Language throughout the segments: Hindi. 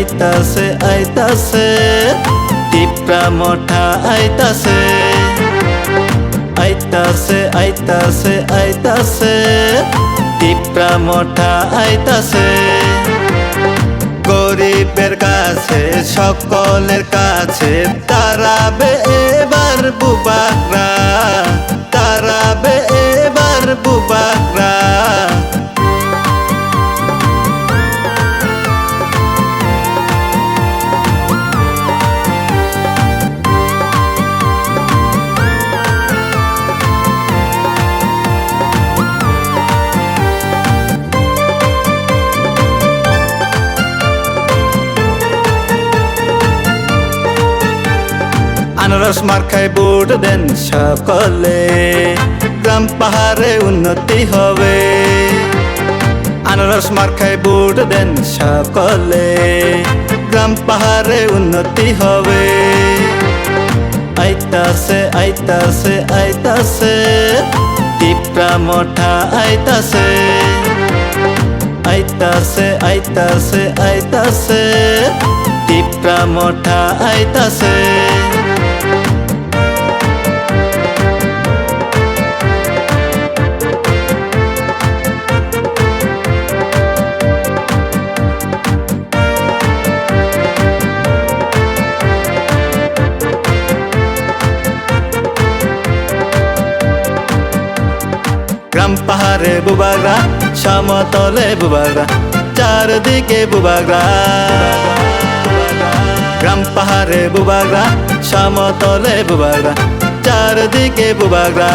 আইতাছে আইতাছে টিপরা মোঠা আইতাছে আইতাছে আইতাছে আইতাছে টিপরা মোঠা আইতাছে গরিবের কাছে সকলের কাছে তারাবে এবার বুবাকরা তারাবে এবার বুবাকরা আনারস মার্কায় ভোট দেন সকলে গ্রাম পাহাড়ে উন্নতি হবে আনারস মার্কায় ভোট দেন সকলে গ্রাম পাহাড়ে উন্নতি হবে আইতাছে আইতাছে আইতাছে টিপরা মোঠা আইতাছে আইতাছে আইতাছে আইতাছে টিপরা মোঠা আইতাছে গ্রাম পাহাড়ে বুবাগরা সমতলে বুবাগরা চারদিকে বুবাগরা গ্রাম পাহাড়ে বুবাগরা সমতলে বুবাগরা চারদিকে বুবাগরা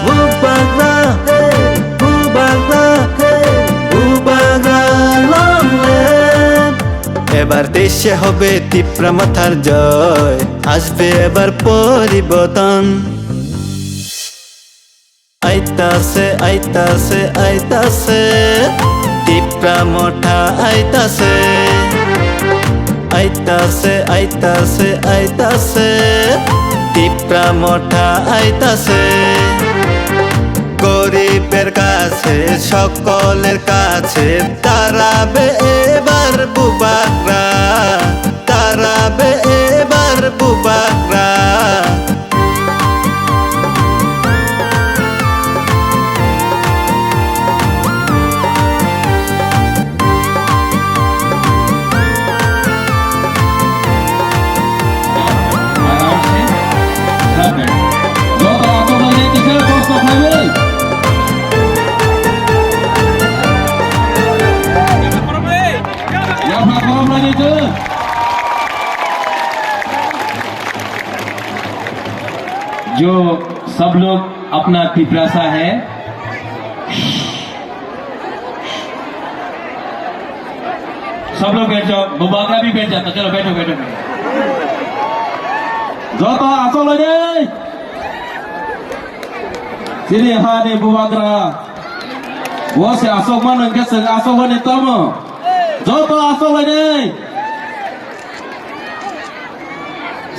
বুবাগরা বুবাগরা বুবাগরা এবার দেশে হবে টিপরা মাথার জয় আসবে এবার পরিবর্তন আইতাছে আইতাছে আইতাছে টিপরা মোঠা আইতাছে আইতাছে আইতাছে আইতাছে টিপরা মোঠা আইতাছে গরিবের কাছে সকলের কাছে তারাবে এবার বুবাকরা তারাবে এবার বুবাকরা जो सब लोग अपना पिपरासा है सब लोग बैठ जाओ बुबागरा भी बैठ जाता चलो बैठो बैठो जो तो आसो लगे sini hade bubagra wo se asok man ke se asok ne tom जो तो आसो लगे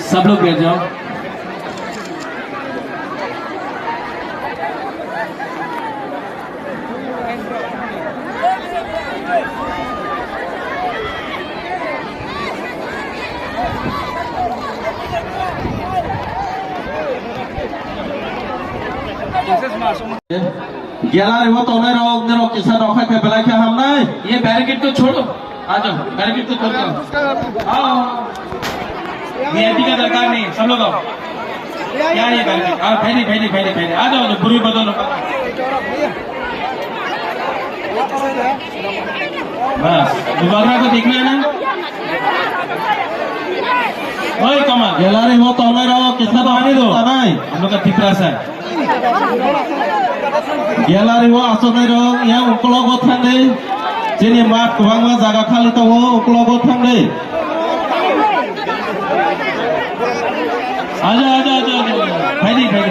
सब लोग बैठ जाओ ग्यारह वो तो नहीं रहो ने रोक किसान रोका पे बेला क्या हम नहीं ये बैरिकेड तो छोड़ो आ जाओ बैरिकेड तो छोड़ दो आओ वीआईपी का दरकार नहीं सब लोग आओ क्या ये बैरिकेड आ फैली फैली फैली फैली आ जाओ बुरी बदलो बस दोबारा को देखना है ना ओए कमाल ग्यारह वो तो नहीं रहो किसान तो आने दो नहीं हम लोग का पिपरासा है গ্যালারি ও আসনে রং ইয়া উপলগ থাকলে যেনি মাঠ গোবাংমা জায়গা খালি তো ও উপলগ থাকলে आजा आजा आजा भाई भाई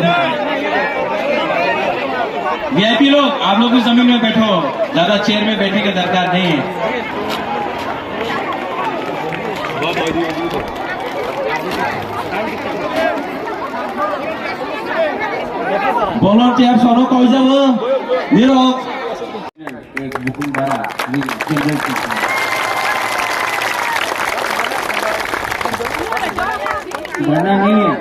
वीआईपी लोग आप लोग भी जमीन में बैठो ज्यादा चेयर में बैठने की दरकार नहीं है volunteer sono kau jauh, niro. बढ़ना नहीं है,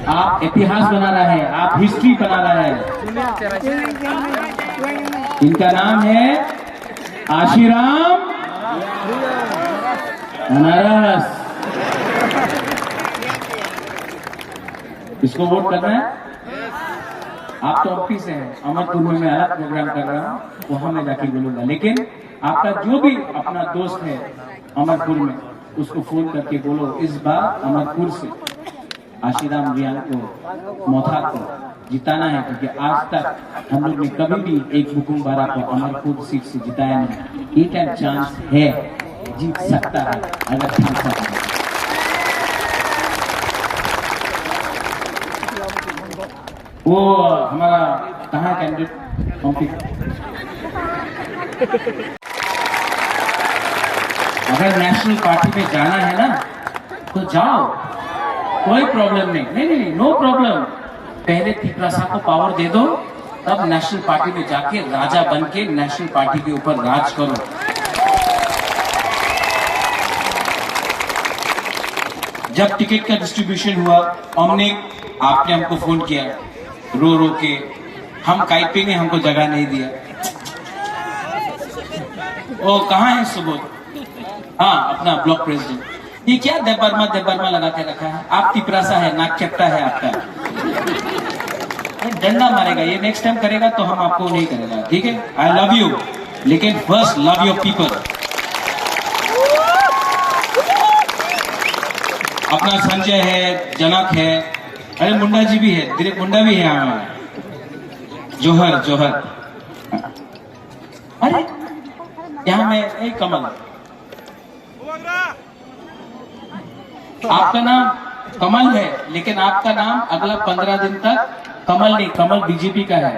आप इतिहास बना रहा है, आप हिस्ट्री बना रहा है। इनका नाम है आशीराम अनारस। इसको वोट करना है। आप तो ऑफिस है, अमरपुर में मैं अलग प्रोग्राम कर रहा हूँ, वहां मैं जाके बोलूंगा। लेकिन आपका जो भी अपना दोस्त है अमरपुर में, उसको फोन करके बोलो इस बार अमरपुर से आशीराम रियान को, मोथा को जिताना है, क्योंकि आज तक हम लोग ने कभी भी एक बुकुम बारा को अमरपुर सीट से जिताया नहीं। एक एंड चांस है, जीत सकता है अगर चांस है। वो हमारा कहाँ कैंडिडेट कॉम्पी, अगर नेशनल पार्टी में जाना है ना तो जाओ, कोई प्रॉब्लम नहीं। नहीं, नो प्रॉब्लम। पहले तिपरासा को पावर दे दो, तब नेशनल पार्टी में जाके राजा बन के नेशनल पार्टी के ऊपर राज करो। जब टिकट का डिस्ट्रीब्यूशन हुआ, आपने हमको फोन किया रो रो के, हम काइपिंग ने हमको जगह नहीं दिया। ओ कहाँ है सुबोध? हाँ, अपना ब्लॉक प्रेसिडेंट। ये क्या देबर्मा लगा के रखा है? आप तिपरासा है, नाक चपटा है आपका, डंडा मारेगा। ये नेक्स्ट टाइम करेगा तो हम आपको नहीं करेगा, ठीक है? आई लव यू, लेकिन फर्स्ट लव योर पीपल। अपना संजय है, जनक है, अरे मुंडा जी भी है, दिलीप मुंडा भी है हमारा, जोहर। अरे यहाँ में एक कमल, आपका नाम कमल है, लेकिन आपका नाम अगला 15 दिन तक कमल नहीं, कमल बीजेपी का है।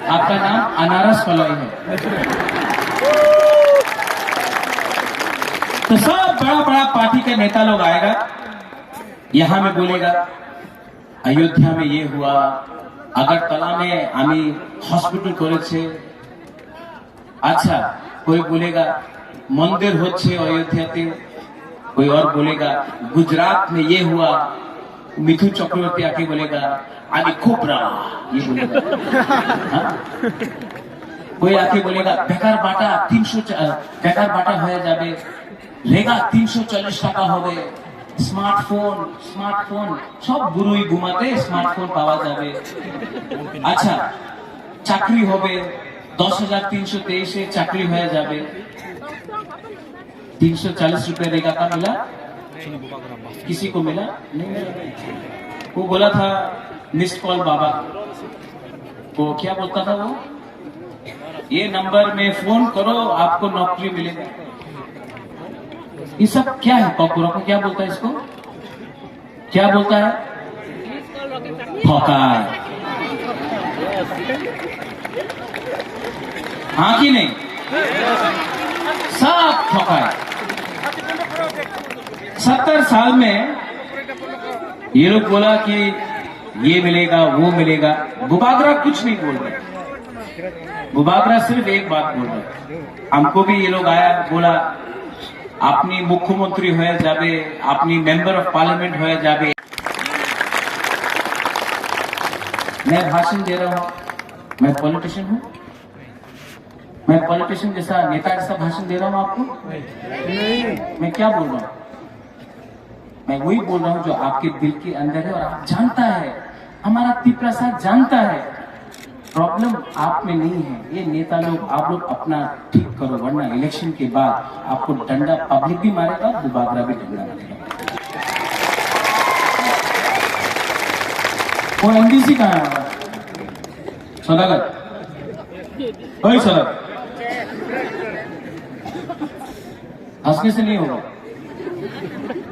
आपका नाम अनारस फलोई है। तो सब बड़ा पार्टी के नेता लोग आएगा, यहां में बोलेगा अयोध्या में ये हुआ, अगरतला में आमी हॉस्पिटल करेছে। अच्छा, कोई बोलेगा मंदिर होच्छे अयोध्याते, कोई और बोलेगा गुजरात में ये हुआ, मिथुन चक्रवर्ती आके बोलेगा आदि खोपरा, ये बोलेगा। कोई आके बोलेगा बेकार बाटा 300 बेकार बाटा হয়ে যাবে, রেগা 340 টাকা হবে, স্মার্টফোন সব গুরুই ঘুমাতে স্মার্টফোন পাওয়া যাবে। আচ্ছা, চাকরি হবে 10,323 চাকরি হয়ে যাবে। 340 रुपए रेगा का मिला, किसी को मिला नहीं मिला। वो बोला था मिस्ड कॉल बाबा को, क्या बोलता था वो, ये नंबर में फोन करो आपको नौकरी मिलेगा। ये सब क्या है? कॉकरों को क्या बोलता है? इसको क्या बोलता है? ठोकाय। हाँ कि नहीं? सब ठोकाय। 70 साल में ये लोग बोला कि ये मिलेगा वो मिलेगा। गुबागरा कुछ नहीं बोल रहे, गुबागरा सिर्फ एक बात बोल रहे। हमको भी ये लोग आया बोला अपनी मुख्यमंत्री हो जाबे, अपनी मेंबर ऑफ पार्लियामेंट हो जाबे। मैं भाषण दे रहा हूं, मैं पॉलिटिशियन हूं, मैं पॉलिटिशियन जैसा नेता जैसा भाषण दे रहा हूं आपको? मैं क्या बोल रहा हूं? मैं वही बोल रहा हूं जो आपके दिल के अंदर है और आप जानता है, हमारा तिपरासा जानता है। प्रॉब्लम आप में नहीं है, ये नेता लोग, आप लोग अपना ठीक करो, वरना इलेक्शन के बाद आपको डंडा पब्लिक भी मारेगा, गुबागरा भी डंडा मारेगा। वो एमडीसी कहाँ है? सदागत, वही सदागत, हंसने से नहीं होगा,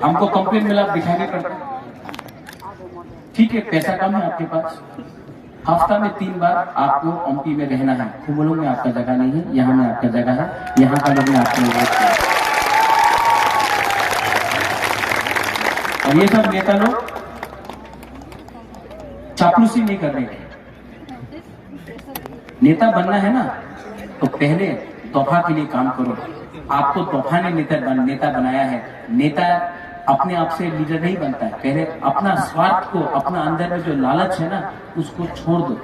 हमको कंप्लेन मिला दिखाने पड़ता। ठीक है, पैसा कम है आपके पास, हफ्ता में 3 बार आपको एमपी में रहना है। कुमलों में आपका जगह नहीं है, यहाँ में आपका जगह है, यहाँ का लोग ने आपको वोट किया। और ये सब नेता लोग चापलूसी नहीं कर रहे। नेता बनना है ना तो पहले तोहफा के लिए काम करो। आपको तोहफा ने नेता बनाया है। नेता अपने आप से लीडर नहीं बनता है। पहले अपना स्वार्थ को, अपना अंदर में जो लालच है ना, उसको छोड़ दो।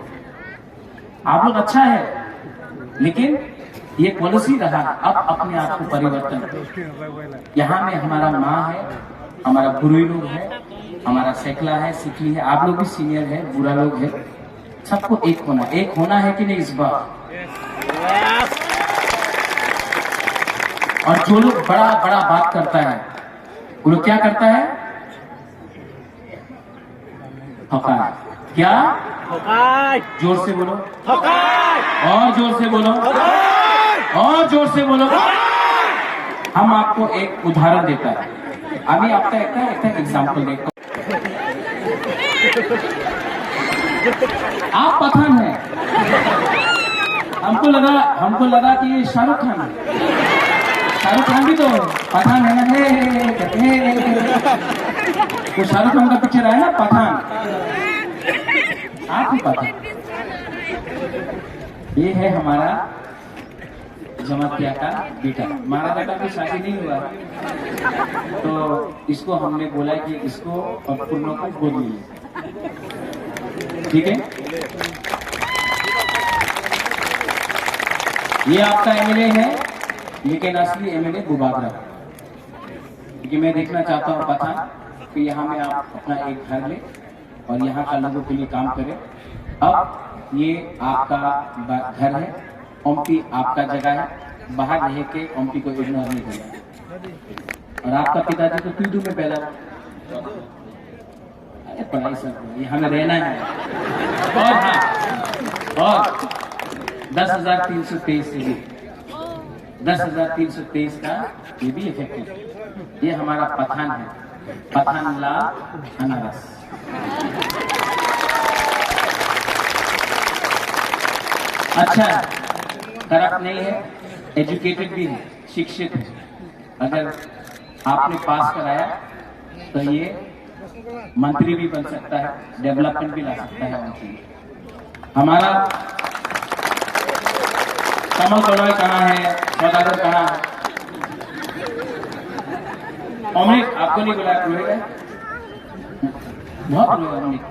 आप लोग अच्छा है, लेकिन ये पॉलिसी रहा, अब अपने आप को परिवर्तन करो। यहाँ में हमारा माँ है, हमारा गुरु लोग है, हमारा सैकला है, सिकली है, आप लोग भी सीनियर है, बुरा लोग है, सबको एक होना है कि नहीं इस बार। और जो लोग बड़ा बड़ा बात करता है, वो लोग क्या करता है? हकार। क्या? जोर से बोलो, और जोर से बोलो, और जोर से बोलो। हम आपको एक उदाहरण देता है, अभी आपका एक एग्जाम्पल देखो। आप पठान हैं, हमको लगा कि ये शाहरुख खान है। शाहरुख खान भी तो पठान है ना, तो शाहरुख खान का पिक्चर आया ना पठान, आप ही पठान। ये है हमारा जमातिया का बेटा। हमारा बेटा भी शादी नहीं हुआ, तो इसको हमने बोला कि इसको और पूर्णों को गोद लीजिए, ठीक है। ये आपका एमएलए है, लेकिन असली एमएलए गुबागरा, क्योंकि मैं देखना चाहता हूँ पठान कि यहाँ में आप अपना एक घर ले और यहाँ का लोगों के लिए काम करें। अब ये आपका घर है, ओमपी आपका जगह है, बाहर रह के ओमपी को इग्नोर नहीं करना। और आपका पिताजी तो तुदू में पैदा, अरे पढ़ाई सब ये हमें रहना है। और हाँ, और 10,323 से भी 10,323 का ये भी इफेक्टिव। ये हमारा पठान है, पठान लाल अनारस। अच्छा, करप्ट नहीं है, एजुकेटेड भी है, शिक्षित है। अगर आपने पास कराया तो ये मंत्री भी बन सकता है, डेवलपमेंट भी ला सकता है मंत्री। हमारा कमल कड़ोय कहाँ है, सौदागर कहाँ है? अमृत आपको नहीं बुलाया, बुलाएगा बहुत बुलाएगा अमृत।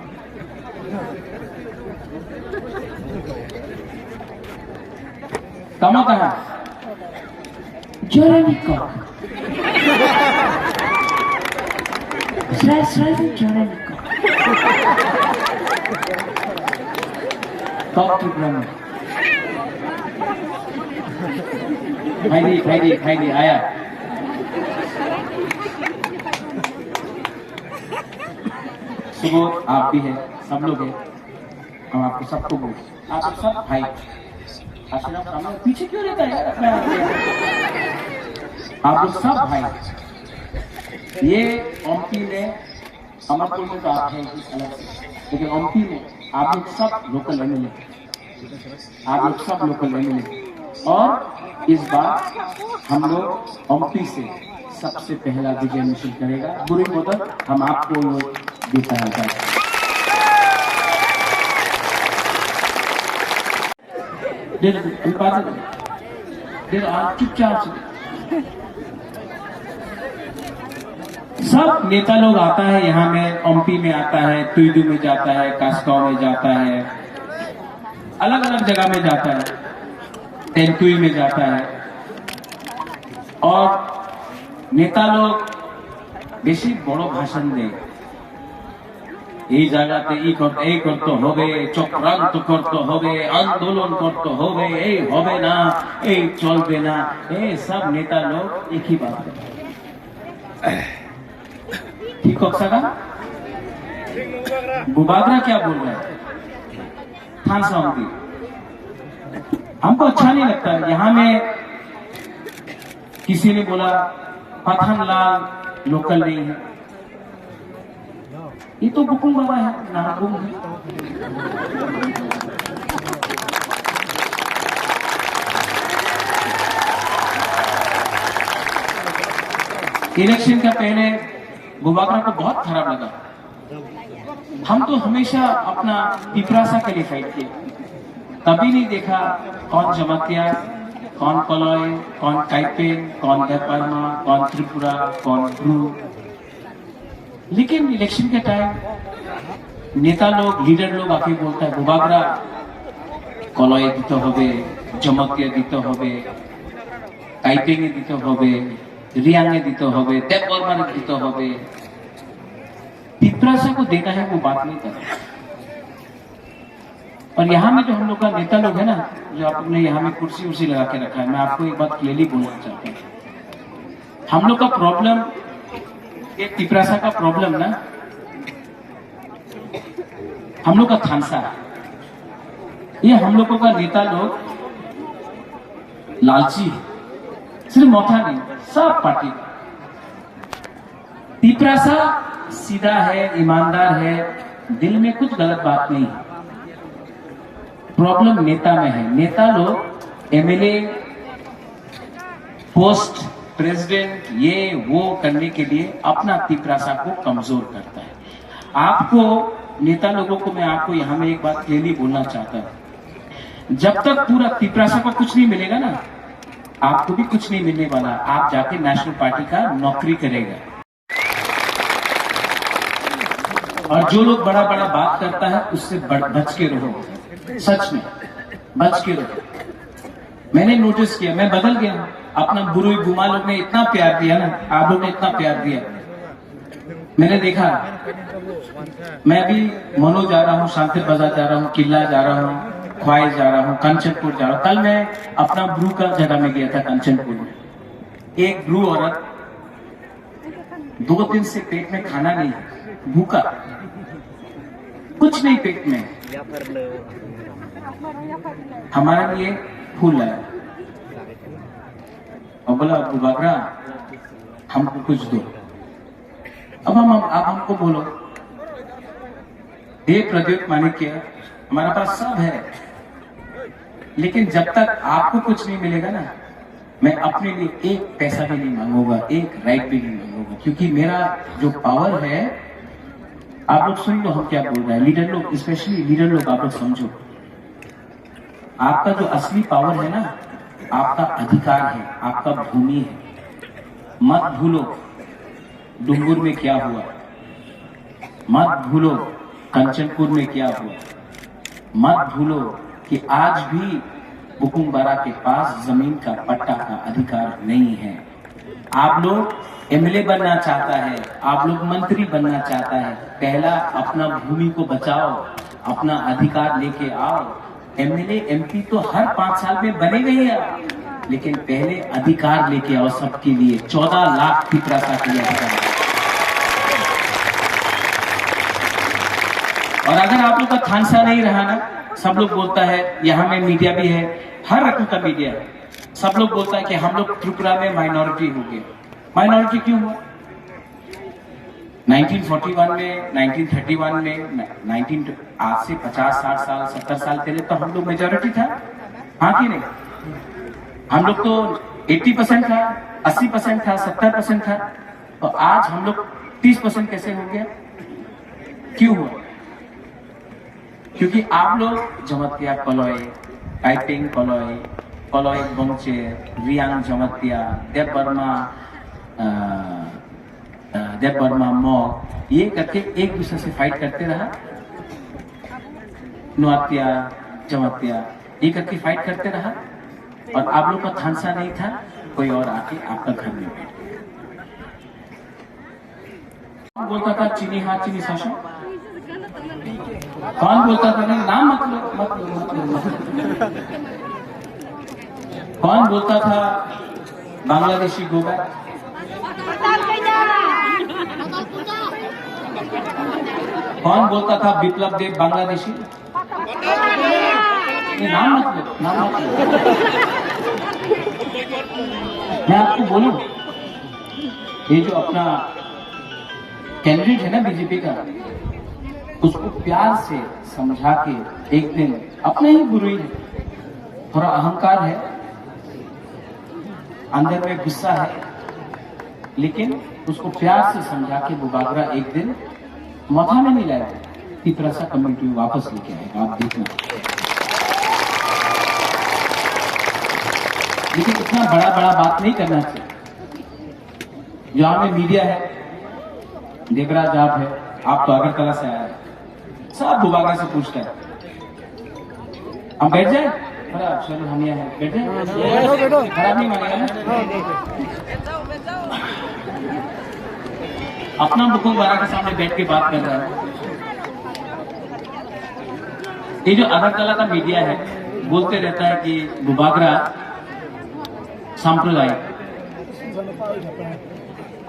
कमा कहाँ? Jeremy Cock. Slightly Jeremy Cock. Talk to Brahma. भाई आया। सुबह आप भी है, सब लोग हैं, हम आपको सबको बोल, आप सब भाई। आशीर्वाद सामने पीछे क्यों रहता है आप लोग सब भाई। ये ओमपी में, अमरपुर में तो आप हैं अलग से, लेकिन ओमपी में आप लोग सब लोकल एमएलए, आप लोग सब लोकल एमएलए। और इस बार हम लोग ओमपी से सबसे पहला विजय मिशन करेगा। बुरी मदद हम आपको लोग देता है। चुपचाप सब नेता लोग आता है यहाँ में, ओमपी में आता है, तुइदू में जाता है, कास्काव में जाता है, अलग अलग जगह में जाता है, तेंतुई में जाता है। और नेता लोग बेशी बड़ो भाषण दे, এই জায়গাতে এই করতে হবে, চক্রান্ত করতে হবে, আন্দোলন করতে হবে, এই হবে না, এই চলবে না। এই সব নেতা লোग एक ही बात है। ठीक होगा? गुबागरा क्या बोल रहा है? खान साहब की हमको अच्छा नहीं लगता। यहाँ में किसी ने बोला पठान लाल लोकल नहीं है, ये तो बुकुल बाबा है, नागुम है। इलेक्शन का पहले गुबागरा को बहुत खराब लगा। हम तो हमेशा अपना पिपरासा के लिए फाइट किए, कभी नहीं देखा कौन जमातिया, कौन कलॉय, कौन टाइपेन, कौन देपरमा, कौन त्रिपुरा, कौन ब्रू। लेकिन इलेक्शन के टाइम नेता लोग, लीडर लोग आके बोलता है बुबागरा कलय दिते होबे, जमतिया दिते होबे, टाइपिंग दिते होबे, रियांगे दिते होबे, देवबर्मा दिते होबे। पिपरासा को देना है वो बात नहीं कर रहा। और यहाँ में जो हम लोग का नेता लोग है ना, जो आपने यहाँ में कुर्सी उर्सी लगा के रखा है, मैं आपको एक बात क्लियरली बोलना चाहता हूँ। हम लोग का प्रॉब्लम, ये पिपरासा का प्रॉब्लम ना, हम लोग का थानसा है। ये हम लोगों का नेता लोग लालची है, सिर्फ मोथा नहीं, सब पार्टी का। पिपरासा सीधा है, ईमानदार है, दिल में कुछ गलत बात नहीं है। प्रॉब्लम नेता में है। नेता लोग एमएलए पोस्ट, प्रेसिडेंट, ये वो करने के लिए अपना पिपरासा को कमजोर करता है। आपको नेता लोगों को मैं आपको यहां में एक बात क्लियरली बोलना चाहता हूं, जब तक पूरा पिपरासा को कुछ नहीं मिलेगा ना, आपको भी कुछ नहीं मिलने वाला। आप जाके नेशनल पार्टी का नौकरी करेगा। और जो लोग बड़ा बड़ा बात करता है उससे बच के रहो, सच में बच के रहो। मैंने नोटिस किया, मैं बदल गया हूं। अपना बुरुई बुमा लोग ने इतना प्यार दिया ना, आप लोग ने इतना प्यार दिया, मैंने देखा। मैं भी मनो जा रहा हूँ, शांति बाजार जा रहा हूँ, किला जा रहा हूँ, ख्वाई जा रहा हूँ, कंचनपुर जा रहा हूँ। कल मैं अपना ब्रू का जगह में गया था कंचनपुर में। एक ब्रू औरत 2 दिन से पेट में खाना नहीं, भूखा, कुछ नहीं पेट में, हमारे लिए फूल लाया और बोला बुबागरा हमको कुछ दो। अब आप हमको बोलो, हे प्रद्योत माणिक्य, हमारा पास सब है, लेकिन जब तक आपको कुछ नहीं मिलेगा ना, मैं अपने लिए एक पैसा भी नहीं मांगूंगा, एक राइट भी नहीं मांगूंगा। क्योंकि मेरा जो पावर है, आप लोग सुन लो हम क्या बोल रहे हैं। लीडर लोग, स्पेशली लीडर लोग, आप लोग समझो, आपका जो असली पावर है ना, आपका अधिकार है, आपका भूमि है। मत भूलो डुंगुर में क्या हुआ, मत भूलो कंचनपुर में क्या हुआ, मत भूलो कि आज भी बुकुमबारा के पास जमीन का पट्टा का अधिकार नहीं है। आप लोग एमएलए बनना चाहता है, आप लोग मंत्री बनना चाहता है, पहला अपना भूमि को बचाओ, अपना अधिकार लेके आओ। एमएलए एमपी तो हर 5 साल में बनेगा ही आप, लेकिन पहले अधिकार लेके आओ सबके लिए। 14 लाख पिपरासा के लिए अधिकार। और अगर आप लोग का थानसा नहीं रहा ना, सब लोग बोलता है, यहाँ में मीडिया भी है, हर रकम का मीडिया है, सब लोग बोलता है कि हम लोग त्रिपुरा में माइनॉरिटी हो गए। माइनॉरिटी क्यों हुआ? 1941 में, 1931 में, आज से 50, 60 साल, 70 साल पहले तो हम लोग मेजॉरिटी था, हाँ कि नहीं? हम लोग तो 80% था, 80% था, 70% था, तो आज हम लोग 30% कैसे हो गया? क्यों हुआ? क्योंकि आप लोग जमतिया कलय, टाइपिंग कलय, कलय बंचे, रियांग जमतिया, देवबर्मा मॉग, ये करके एक दूसरे से फाइट करते रहा। नुआतिया, जमतिया, ये करके फाइट करते रहा। और आप लोग का थानसा नहीं था, कोई और आके आपका घर में बैठ गया। कौन बोलता था चीनी हाँ चीनी शासन? कौन बोलता था? नहीं, नाम मत लो। कौन बोलता था बांग्लादेशी गोगा? कौन बोलता था विप्लव देव बांग्लादेशी? नाम मत लो, नाम मत लो। मैं आपको बोलूं, ये जो अपना कैंडिडेट है ना बीजेपी का, उसको प्यार से समझा के एक दिन, अपने ही बुरी है, थोड़ा अहंकार है, अंदर में गुस्सा है, लेकिन उसको प्यार से समझा के बुबागरा एक दिन मथा में नहीं लाएगा, पिपरासा कम्युनिटी में वापस लेके आएगा, आप देखना। लेकिन इतना बड़ा बड़ा बात नहीं करना चाहिए। यहाँ में मीडिया है, देवराज आप है, आप तो अगरतला से आए हैं, सब बुबागरा से पूछते हैं। हम बैठ जाए, चलो हम यहाँ है, बैठ जाए, खराब नहीं मानेगा ना। अपना बुकुमवारा के सामने बैठ के बात कर रहा है। ये जो अगरतला का मीडिया है बोलते रहता है कि बुबागरा सांप्रदायिक।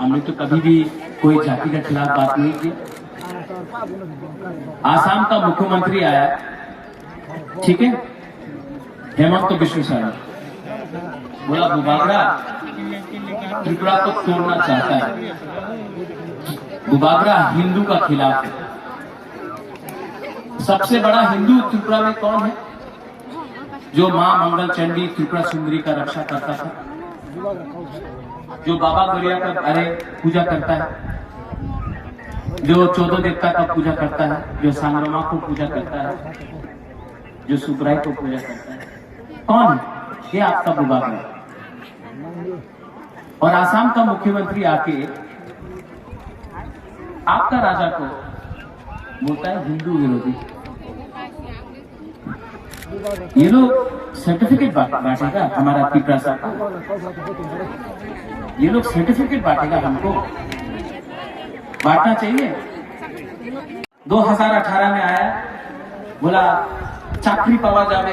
हमने तो कभी भी कोई जाति के खिलाफ बात नहीं की। आसाम का मुख्यमंत्री आया, ठीक है, हेमंत बिश्व शर्मा, बोला बुबागरा त्रिपुरा को तोड़ना चाहता है, बुबागरा हिंदू का खिलाफ है। सबसे बड़ा हिंदू त्रिपुरा में कौन है? जो मां मंगल चंडी त्रिपुरा सुंदरी का रक्षा करता था, जो बाबा गोरिया का अरे पूजा करता है, जो 14 देवता का पूजा करता है, जो सांग्रमा को पूजा करता है, जो सुब्राई को पूजा करता है, कौन? ये आपका बुबागरा। और आसाम का मुख्यमंत्री आके आपका राजा को बोलता है हिंदू विरोधी। ये लोग सर्टिफिकेट बांटेगा हमारा त्रिपुरा सरकार, ये लोग सर्टिफिकेट बांटेगा, हमको बांटना चाहिए। 2018 में आया, बोला चाकरी पावा जावे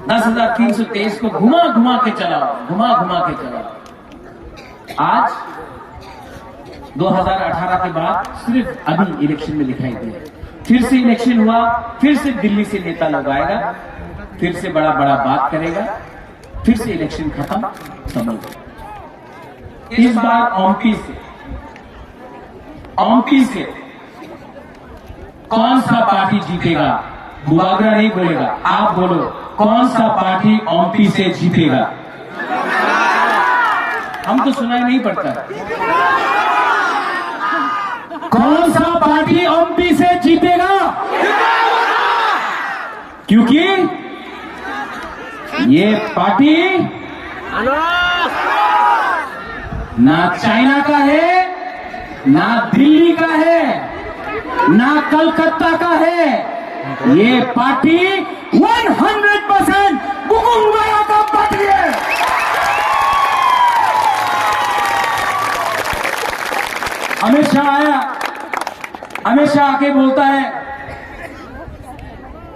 10,323 को घुमा घुमा के चलाओ, घुमा घुमा के चलाओ। आज 2018 के बाद सिर्फ अभी इलेक्शन में दिखाई दिया, फिर से इलेक्शन हुआ, फिर से दिल्ली से नेता लोग आएगा, फिर से बड़ा बड़ा बात करेगा, फिर से इलेक्शन खत्म, समझ। इस बार ओमपी से कौन सा पार्टी जीतेगा? बुबागरा नहीं बोलेगा, आप बोलो, कौन सा पार्टी ओमपी से जीतेगा? हमको सुनाई नहीं पड़ता। कौन सा पार्टी ओमपी से जीतेगा? क्योंकि ये पार्टी ना चाइना का है, ना दिल्ली का है, ना कलकत्ता का है, ये पार्टी 100% बुकुमवारा का पार्टी है। अमित शाह आया, अमित शाह आके बोलता है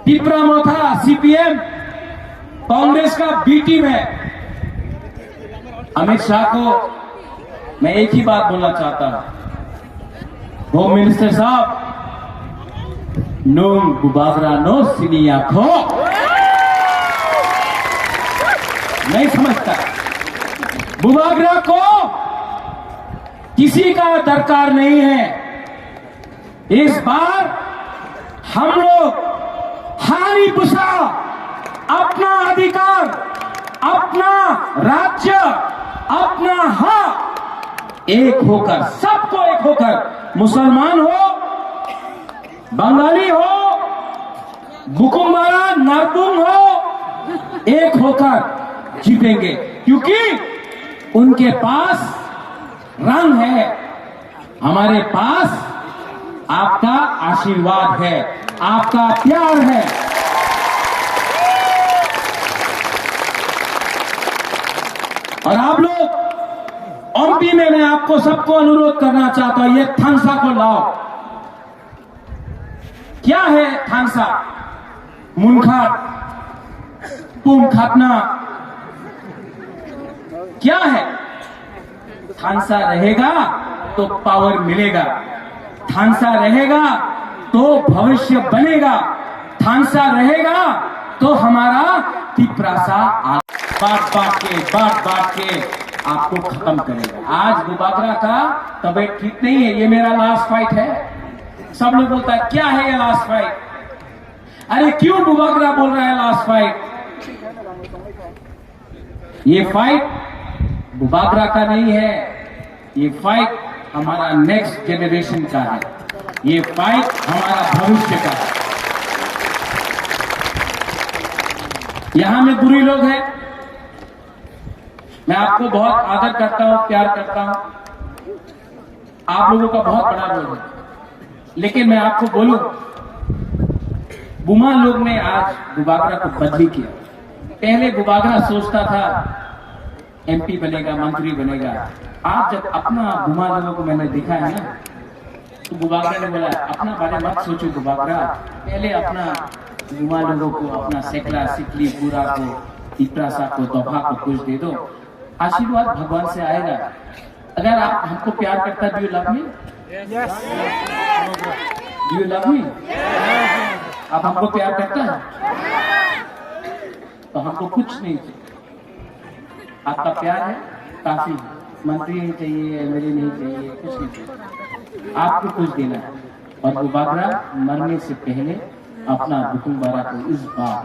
त्रिपुरा मोथा सीपीएम कांग्रेस का बी टीम है। अमित शाह को मैं एक ही बात बोलना चाहता हूं, होम मिनिस्टर साहब, नून बुबागरा नो सिनिया खो नहीं समझता। बुबागरा को किसी का दरकार नहीं है। इस बार हम लोग हारी पुसा अपना अधिकार, अपना राज्य, अपना हक एक होकर, सबको एक होकर, मुसलमान हो, बंगाली हो, बुकुमवारा नारदुंग हो, एक होकर जीतेंगे। क्योंकि उनके पास रंग है, हमारे पास आपका आशीर्वाद है, आपका प्यार है। और आप लोग ओमपी में मैं आपको सबको अनुरोध करना चाहता हूं, ये थांसा को लाओ। क्या है थांसा? मुनखाट, पुम खातना, क्या है? थांसा रहेगा तो पावर मिलेगा, थांसा रहेगा तो भविष्य बनेगा, थांसा रहेगा तो हमारा त्रिपुरा बात बात के आपको खत्म करेगा। आज बुबागरा का तबीयत ठीक नहीं है, ये मेरा लास्ट फाइट है। सब लोग बोलता है क्या है ये लास्ट फाइट? अरे क्यों बुबागरा बोल रहा है लास्ट फाइट? ये फाइट बुबागरा का नहीं है, ये फाइट हमारा नेक्स्ट जनरेशन का है, ये फाइट हमारा भविष्य का है। यहां में बुरी लोग हैं, मैं आपको बहुत आदर करता हूं, प्यार करता हूं। आप लोगों का बहुत बड़ा रोल है। लेकिन मैं आपको बोलूं, बुमा लोग ने आज बुबागरा को बदली किया। पहले बुबागरा सोचता था एमपी बनेगा, मंत्री बनेगा। आज जब अपना बुमा लोगों को मैंने देखा है ना, तो बुबागरा ने बोला अपना बारे मत सोचो बुबागरा, पहले अपना बुमा लोगों को, अपना सेकला, सिकली, पूरा को, इप्रासा को, दोहा को कुछ दे दो, आशीर्वाद भगवान से आएगा। अगर आप हमको प्यार करता, do you love me? Do you love me? आप हमको प्यार करता है तो हमको कुछ नहीं चाहिए। आपका प्यार है काफी, मंत्री नहीं चाहिए, एमएलए नहीं चाहिए, कुछ नहीं चाहिए, आपको कुछ देना है। और बुबागरा मरने से पहले अपना बुकुम्बारा को इस बार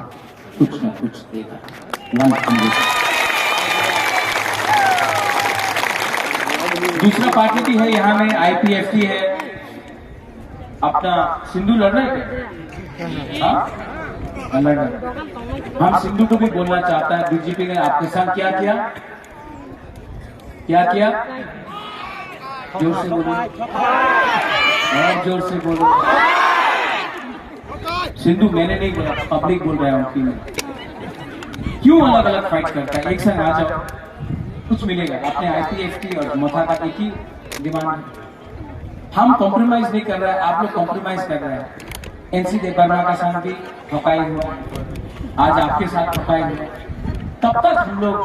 कुछ न कुछ देगा। दूसरा पार्टी भी है यहाँ में, आईपीएफटी है, अपना सिंधु लड़ रहे थे। हाँ, लड़ रहे। हम सिंधु को भी बोलना चाहता है, बीजेपी ने आपके साथ क्या किया, क्या किया? जोर से बोलो, और जोर से बोलो। सिंधु मैंने नहीं बोला, पब्लिक बोल रहा है उनकी में। क्यों अलग अलग फाइट करता है? एक संग आ जाओ, कुछ मिलेगा। अपने आईपीएफटी और मोथा का एक ही डिमांड। हम कॉम्प्रोमाइज नहीं कर रहे हैं, आप लोग कॉम्प्रोमाइज कर रहे हैं। एनसी देवबर्मा का साथ भी ठोकाई हुआ, आज आपके साथ ठोकाई हुआ। तब तक हम लोग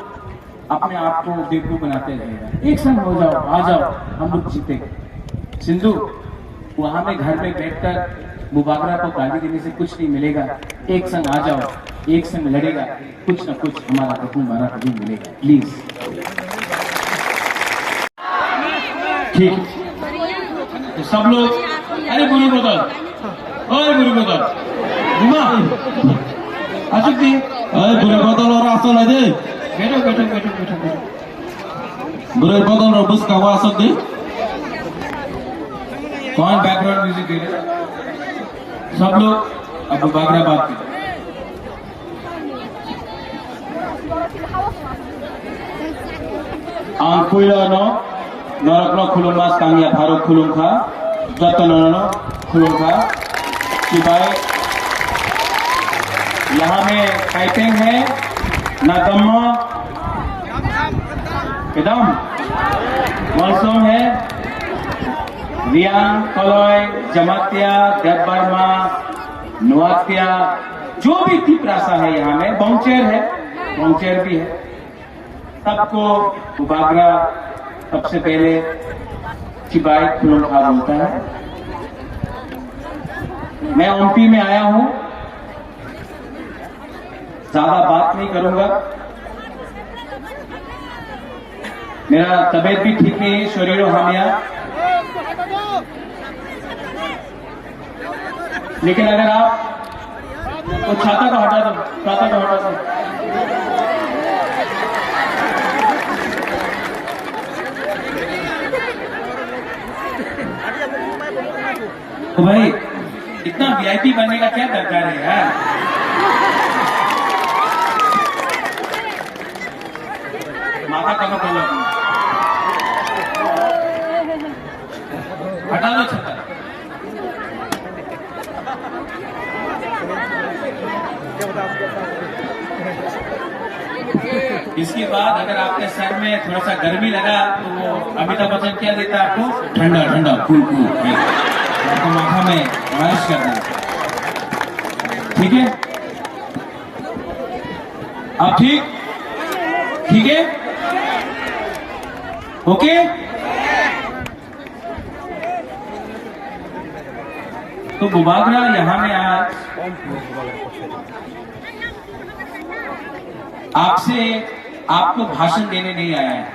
अपने आप को बेवकूफ बनाते रहेगा। एक संग हो जाओ, आ जाओ, हम लोग जीतेंगे। सिंधु वहां में घर में बैठकर बुबागरा को गाली देने से कुछ नहीं मिलेगा। एक संग आ जाओ, एक संग लड़ेगा, कुछ ना कुछ हमारा हमारा कभी मिलेगा। प्लीज ठीक। तो सब लोग, अरे बुरी बोतल, अरे बुरी बोतल, घुमा अशोक जी, अरे बुरी बोतल और आसो ले दे। बैठो बैठो बैठो बैठो बैठो। बुरी बोतल और बस का आसो दे। कौन बैकग्राउंड म्यूजिक दे रहे? सब लोग अब बुबागरा बात करें। Ang kuilano norakno khulungmas kangya bharok khulungkha jatonono khulungkha सिवाय यहाँ में काइटेंग है ना गम्मा एकदम मौसम है रियांग कलय जमातिया देवबर्मा नुआतिया जो भी तिप्रासा है यहाँ में बंचेर है बंचेर भी है सबको बुबागरा सबसे पहले चिबाई खुलुंखा बोलता है। मैं एमपी में आया हूं, ज्यादा बात नहीं करूंगा, मेरा तबीयत भी ठीक नहीं है, शरीर हामिया। लेकिन अगर आप वो छाता को हटा दो, छाता को हटा दो। तो भाई इतना वीआईपी बनने का क्या दरकार है यार? माथा कम बोलो, हटा दो छत्ता। इसके बाद अगर आपके सर में थोड़ा सा गर्मी लगा तो वो अमिताभ बच्चन क्या देता है आपको? ठंडा ठंडा कूल कूल, आपको माथा में मालिश करना, ठीक है? आप ठीक ठीक है? ओके? तो बुबागरा यहाँ में आज आपको भाषण देने नहीं आया है।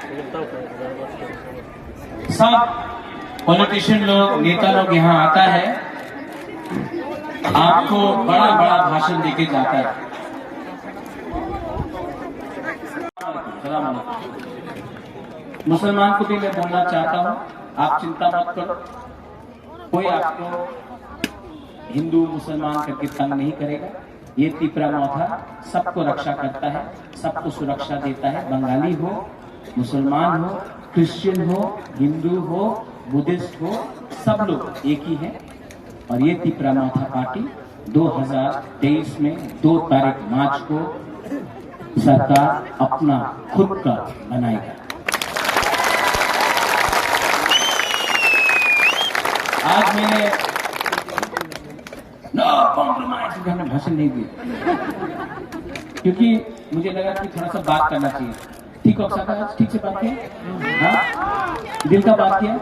सब पॉलिटिशियन लोग, नेता लोग यहाँ आता है, आपको बड़ा बड़ा भाषण देके जाता है। मुसलमान को भी मैं बोलना चाहता हूँ, आप चिंता मत करो, कोई आपको हिंदू मुसलमान करके तंग नहीं करेगा। ये तिपरा मौथा सबको रक्षा करता है, सबको सुरक्षा देता है। बंगाली हो, मुसलमान हो, क्रिश्चियन हो, हिंदू हो, बुद्धिस्ट हो, सब लोग एक ही हैं। और ये तिपरा माथा पार्टी 2023 में 2 तारीख मार्च को सरकार अपना खुद का बनाएगा। आज मैंने नो कॉम्प्रोमाइज मैंने भाषण नहीं दिया, क्योंकि मुझे लगा कि थोड़ा सा बात करना चाहिए। ठीक हो सकता है, ठीक से बात किया, हाँ? दिल का बात किया।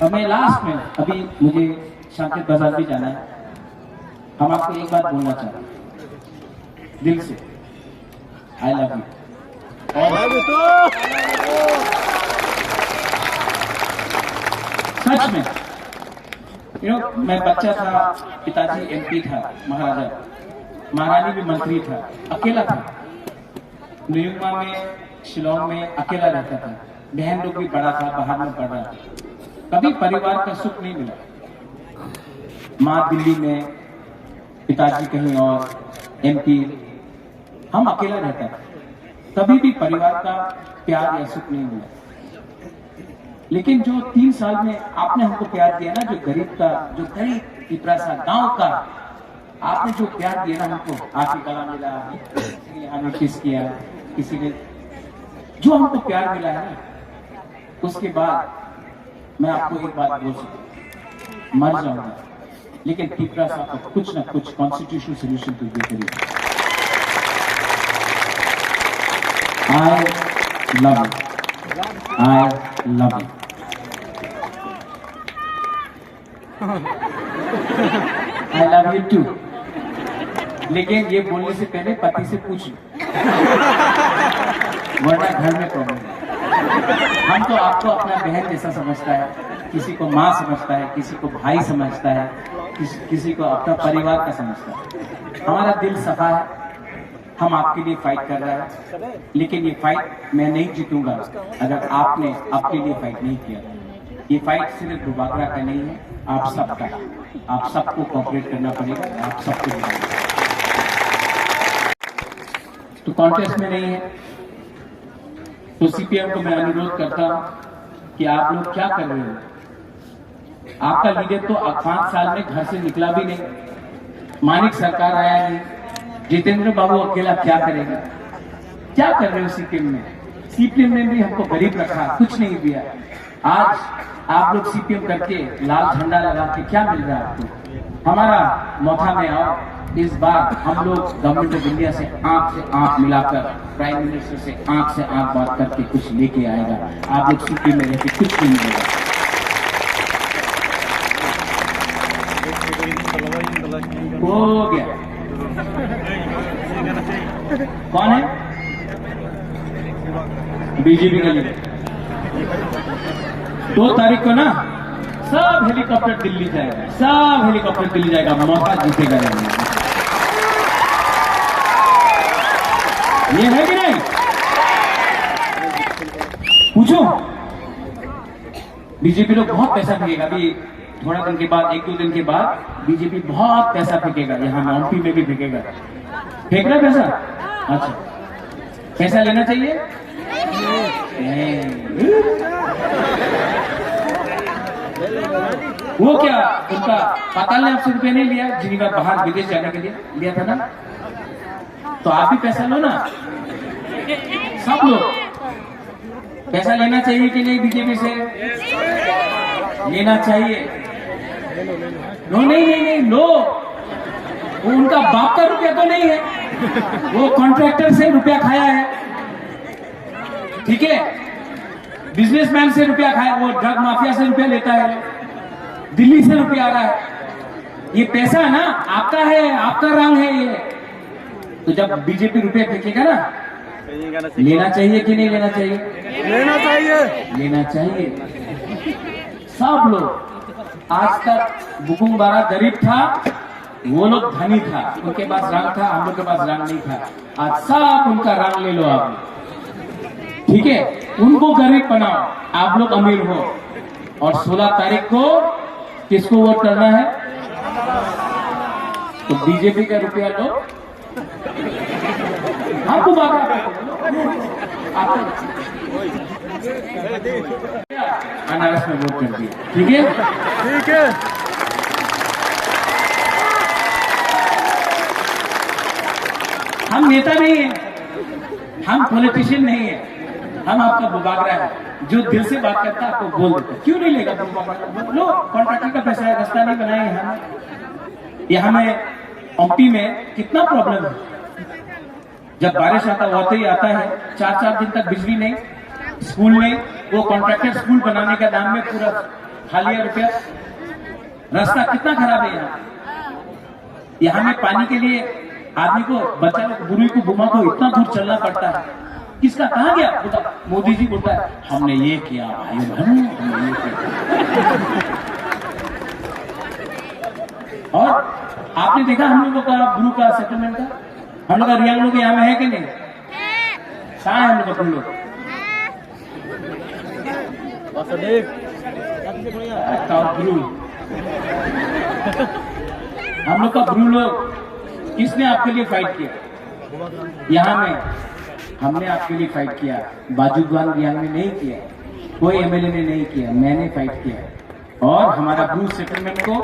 और मैं लास्ट में अभी मुझे शांति बाजार भी जाना है। हम आपको एक बात बोलना चाहते हैं दिल से, आई लव यू। सच में मैं बच्चा था, पिताजी एमपी था, महाराजा, महारानी भी मंत्री था, अकेला था। न्यूयॉर्क में, शिलोंग में अकेला रहता था। बहन लोग भी बड़ा था, बाहर में पढ़ रहा था। कभी परिवार का सुख नहीं मिला। माँ दिल्ली में, पिताजी कहीं और, एमपी, हम अकेला रहता था। कभी भी परिवार का प्यार या सुख नहीं मिला। लेकिन जो 3 साल में आपने हमको प्यार दिया ना, जो गरीब का, जो गरीब पिपरा सा गांव का, आपने जो प्यार दिया ना हमको, आपकी गला मिला, हमें किस किया, किसी ने जो हमको प्यार मिला है ना, उसके बाद मैं आपको एक बात बोल सकता, मर जाऊंगा लेकिन पिपरा साहब को कुछ ना कुछ कॉन्स्टिट्यूशनल सोल्यूशन तो दे करिए। I love you, I love you. I love you too. लेकिन ये बोलने से पहले पति से पूछ लो, वरना घर में प्रॉब्लम है। हम तो आपको अपना बहन जैसा समझता है, किसी को माँ समझता है, किसी को भाई समझता है, किसी को अपना परिवार का समझता है। हमारा दिल सफा है, हम आपके लिए फाइट कर रहे हैं। लेकिन ये फाइट मैं नहीं जीतूंगा अगर आपने आपके लिए फाइट नहीं किया। ये फाइट सिर्फ दुबागरा का नहीं है, आप सबका। आप सबको कोऑपरेट करना पड़ेगा, आप सबको। तो कॉन्टेस्ट में नहीं है तो सीपीएम को मैं अनुरोध करता हूं कि आप लोग क्या कर रहे हो। आपका लीडर तो 5 साल में घर से निकला भी नहीं, मानिक सरकार आया नहीं, जितेंद्र बाबू अकेला क्या करेगा। क्या कर रहे हो सीपीएम में? सीपीएम ने भी हमको गरीब रखा, कुछ नहीं दिया। आज आप लोग सीपीएम करके लाल झंडा लगा के क्या मिल रहा है आपको? हमारा मोथा में आओ। इस बार हम लोग गवर्नमेंट ऑफ इंडिया से आंख मिलाकर, प्राइम मिनिस्टर से आंख बात करके कुछ लेके आएगा। आप लोग सीपीएम में रहकर कुछ नहीं मिलेगा। हो गया। कौन है? बीजेपी का लीडर। 2 तारीख को ना सब हेलीकॉप्टर दिल्ली जाएगा, सब हेलीकॉप्टर दिल्ली जाएगा, मौका जीतेगा। ये है कि नहीं? पूछो। बीजेपी लोग बहुत पैसा फेंकेगा। अभी थोड़ा दिन के बाद, 1-2 दिन के बाद बीजेपी बहुत पैसा फेंकेगा। यहाँ एमपी में भी फेंकेगा। फेंक रहा पैसा? अच्छा, पैसा लेना चाहिए? वो क्या उनका पाताल ने आपसे रुपया नहीं लिया, जिनका बाहर विदेश जाने के लिए लिया था ना? तो आप भी पैसा लो ना। सब लोग पैसा लेना चाहिए कि नहीं? बीजेपी से लेना चाहिए। नो, नहीं लो। वो उनका बाप का रुपया तो नहीं है, वो कॉन्ट्रैक्टर से रुपया खाया है। ठीक है, बिजनेसमैन से रुपया खाया, वो ड्रग माफिया से रुपया लेता है, दिल्ली से रुपया आ रहा है। ये पैसा ना आपका है, आपका रंग है ये। तो जब बीजेपी रुपया फेंकेगा ना, लेना चाहिए कि नहीं लेना चाहिए? लेना चाहिए, लेना चाहिए। सब लोग आज तक बुकुंग बारा गरीब था, वो लोग धनी था, उनके पास रंग था, हम लोग के पास रंग नहीं था। आज सब उनका रंग ले लो आप, ठीक है? उनको गरीब बनाओ, आप लोग अमीर हो। और 16 तारीख को किसको वोट करना है? तो बीजेपी का रुपया लो, आपको बात अनारस में वोट कर दिया। ठीक है, ठीक है। हम नेता नहीं है, हम पॉलिटिशियन नहीं है, हम आपका बुबागरा है जो दिल से बात करता है आपको बोल देता है। क्यों नहीं लेगा लो, कॉन्ट्रैक्टर का पैसा है, रास्ता नहीं बनाए हम। यहाँ में एमपी में कितना प्रॉब्लम है, जब बारिश आता होते ही आता है, 4-4 दिन तक बिजली नहीं, स्कूल में वो कॉन्ट्रैक्टर स्कूल बनाने का नाम में पूरा खा लिया रुपया, रास्ता कितना खराब है यहाँ में पानी के लिए आदमी को बच्चा बुरी को बुमा को इतना दूर चलना पड़ता है। किसका कहा गया बोला, मोदी जी बोलता है हमने ये किया भाई बहन, हमने ये किया। और आपने देखा हम लोगों का ब्रू का सेटलमेंट का, हम लोग का रियांग लोग यहाँ में है कि नहीं, कहाँ है हम लोग का ब्रू लोग, ब्रू हम लोग का ब्रू लोग किसने आपके लिए फाइट किया यहाँ में, हमने आपके लिए फाइट किया, बाजूद्वान रियांग में नहीं किया, कोई एमएलए ने नहीं किया, मैंने फाइट किया। और हमारा ब्रू सेटलमेंट को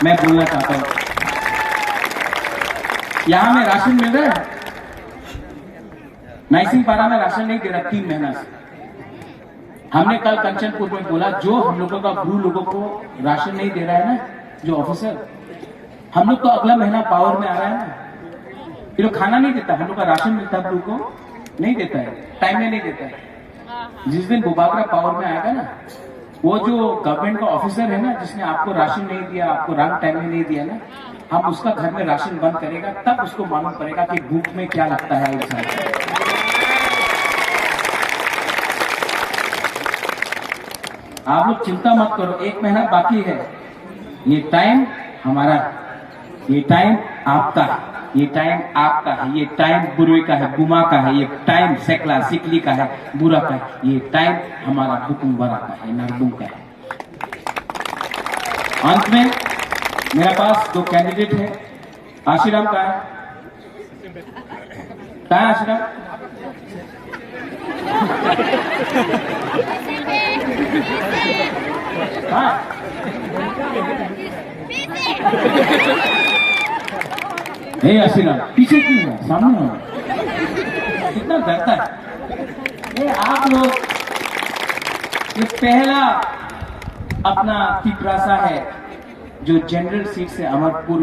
मैं बोलना चाहता हूं, यहां में राशन मिल रहा है, नाइसिंग पारा में राशन नहीं दे रहा 3 महीना से। हमने कल कंचनपुर में बोला जो हम लोगों का ब्रू लोगों को राशन नहीं दे रहा है ना, जो ऑफिसर, हम लोग तो अगला महीना पावर में आ रहा है ना, ये लोग खाना नहीं देता, हम लोग का राशन मिलता है, ब्रू को नहीं देता है, टाइम में नहीं देता है। जिस दिन बुबागरा पावर में आएगा ना, वो जो गवर्नमेंट का ऑफिसर है ना जिसने आपको राशन नहीं दिया, आपको रंग टाइम में नहीं दिया ना, हम उसका घर में राशन बंद करेगा, तब उसको मालूम पड़ेगा कि भूख में क्या लगता है इंसान। आप लोग चिंता मत करो, 1 महीना बाकी है, ये टाइम हमारा, ये टाइम आपका है, ये टाइम आपका है, ये टाइम बुरे का है, गुमा का है, ये टाइम सेकला सिकली का है, बुरा का है, ये टाइम हमारा बुकुम्बरा का है, नरबुम का है। अंत में मेरे पास 2 कैंडिडेट है, आशीराम का है, कहाँ है आशीराम? हाँ हे आशीराम, पीछे क्यों है, सामने हो, कितना डरता है ये आप लोग। ये पहला अपना तिपरासा है जो जनरल सीट से अमरपुर